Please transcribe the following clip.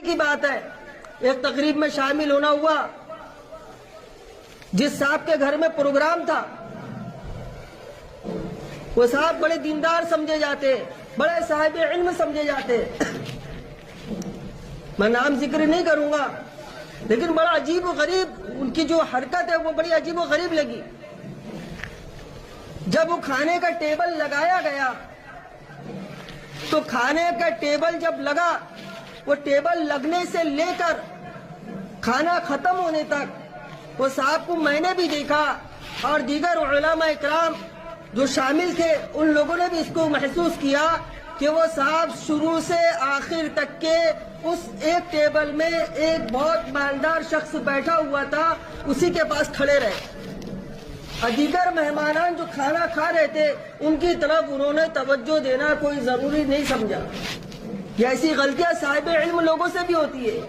کی بات ہے، ایک تقریب میں شامل ہونا ہوا، جس صاحب کے گھر میں پروگرام تھا، وہ صاحب بڑے دیندار سمجھے جاتے، بڑے صاحب علم سمجھے جاتے، میں نام ذکر نہیں کروں گا، لیکن بڑا عجیب و غریب ان کی جو حرکت ہے وہ بڑی عجیب و غریب لگی۔ جب وہ کھانے کا ٹیبل لگایا گیا تو کھانے کا ٹیبل جب لگا، وہ ٹیبل لگنے سے لے کر کھانا ختم ہونے تک وہ صاحب کو میں نے بھی دیکھا اور دیگر علماء اکرام جو شامل تھے ان لوگوں نے بھی اس کو محسوس کیا کہ وہ صاحب شروع سے آخر تک کے اس ایک ٹیبل میں ایک بہت مالدار شخص بیٹھا ہوا تھا، اسی کے پاس کھڑے رہے، اور دیگر مہمانان جو کھانا کھا رہے تھے ان کی طرف انہوں نے توجہ دینا کوئی ضروری نہیں سمجھا۔ یہ ایسی غلطیاں صاحب علم لوگوں سے بھی ہوتی ہے۔